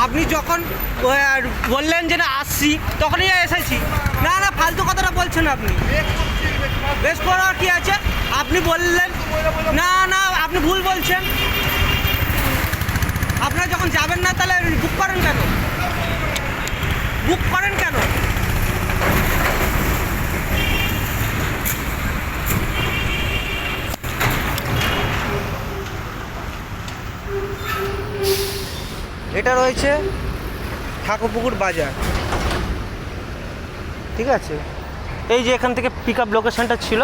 আপনি যখন বললেন যে না আসছি তখনই এসেছি। না না ফালতু কথাটা বলছেন আপনি। বেশ করার কি আছে? আপনি বললেন না না আপনি ভুল বলছেন। আপনারা যখন যাবেন না তাহলে বুক করেন কেন? বুক করেন কেন? এটা রয়েছে ঠাকুরপুকুর বাজার, ঠিক আছে। এই যে এখান থেকে পিক আপ লোকেশানটা ছিল,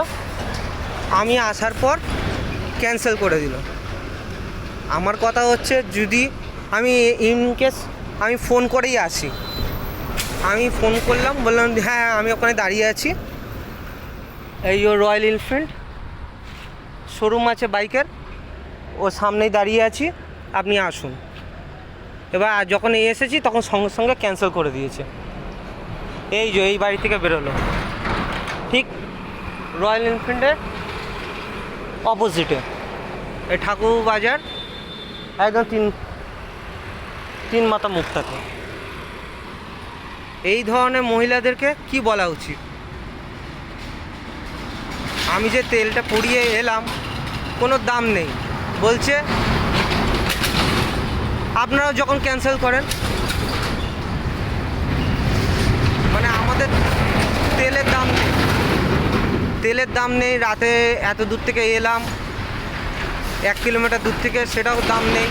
আমি আসার পর ক্যান্সেল করে দিল। আমার কথা হচ্ছে যদি আমি ইনকেস আমি ফোন করেই আসি, আমি ফোন করলাম, বললাম হ্যাঁ আমি ওখানে দাঁড়িয়ে আছি, এই ও রয়্যাল এনফিল্ড শোরুম আছে বাইকের, ও সামনেই দাঁড়িয়ে আছি, আপনি আসুন। এবার যখন এসেছি তখন সঙ্গে সঙ্গে ক্যান্সেল করে দিয়েছে। এই যে এই বাড়ি থেকে বেরোলো, ঠিক রয়্যাল এনফিল্ডের অপোজিটে এই ঠাকুর বাজার, একদম তিন মাথা মুখটাতে। এই ধরনের মহিলাদেরকে কি বলা উচিত? আমি যে তেলটা পুড়িয়ে এলাম কোনো দাম নেই বলছে। আপনারাও যখন ক্যান্সেল করেন, মানে আমাদের তেলের দাম নেই, রাতে এত দূর থেকে এলাম 1 কিলোমিটার দূর থেকে, সেটাও দাম নেই।